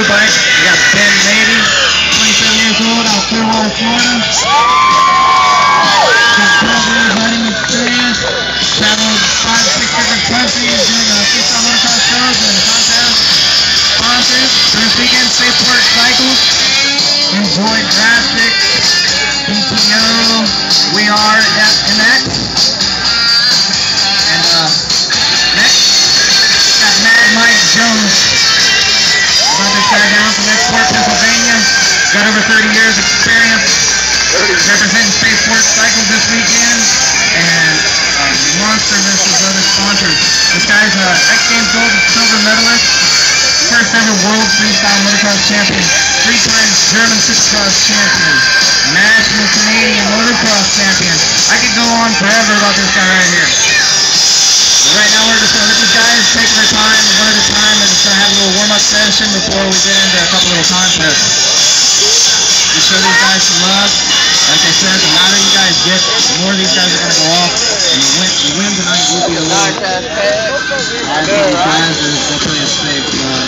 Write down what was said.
blue bike, we got Ben Mady, 27 years old, out of Clearwater, Florida. Got 12 years riding experience. Traveled 5-6 different countries doing freestyle motocross shows and contests. Sponsors this weekend, Spaceport Cycles. Enjoy Graphic, PTO, We Are FMX. And next, got Mad Mike Jones. Brought this guy down from Export, Pennsylvania. Got over 30 years experience representing Spaceport Cycles this weekend. And a monster list of other sponsors. This guy's an X Games gold silver medalist. First ever world freestyle motocross champion. 3-time German supercross champion. National Canadian motocross champion. I could go on forever about this guy right here. Right now we're just going to let these guys take their time one at a time and just going to have a little warm-up session before we get into a couple little contests. We show these guys some love. Like I said, the louder you guys get, the more these guys are going to go off. And the win tonight will be a little hard for these guys. They'll play it safe. Yeah.